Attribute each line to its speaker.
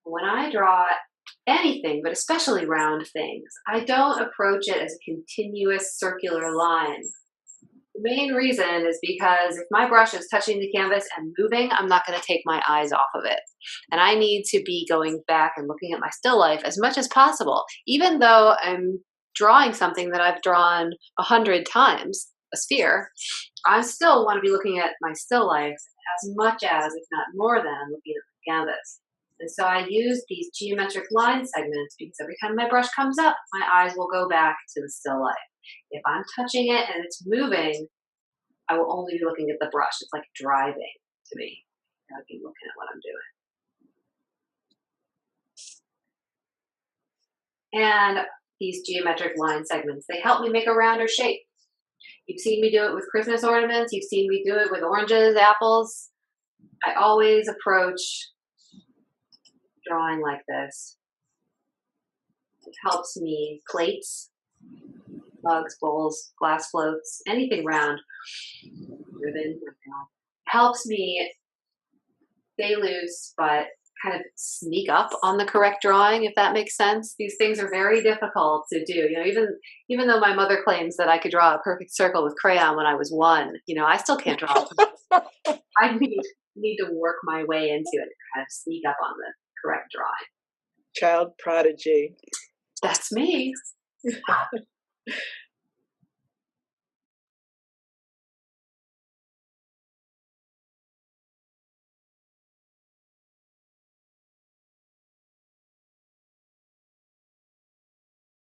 Speaker 1: When I draw anything, but especially round things, I don't approach it as a continuous circular line. The main reason is because if my brush is touching the canvas and moving, I'm not going to take my eyes off of it. And I need to be going back and looking at my still life as much as possible, even though I'm drawing something that I've drawn 100 times, a sphere. I still want to be looking at my still life as much as, if not more than, looking at the canvas. And so I use these geometric line segments because every time my brush comes up, my eyes will go back to the still life. If I'm touching it and it's moving, I will only be looking at the brush. It's like driving to me. I'll be looking at what I'm doing. And these geometric line segments, they help me make a rounder shape. You've seen me do it with Christmas ornaments. You've seen me do it with oranges, apples. I always approach drawing like this. It helps me plates, mugs, bowls, glass floats, anything round, ribbon, helps me stay loose, but kind of sneak up on the correct drawing, if that makes sense. These things are very difficult to do. Even though my mother claims that I could draw a perfect circle with crayon when I was 1, I still can't draw. I need to work my way into it, kind of sneak up on the correct drawing.
Speaker 2: Child prodigy.
Speaker 1: That's me.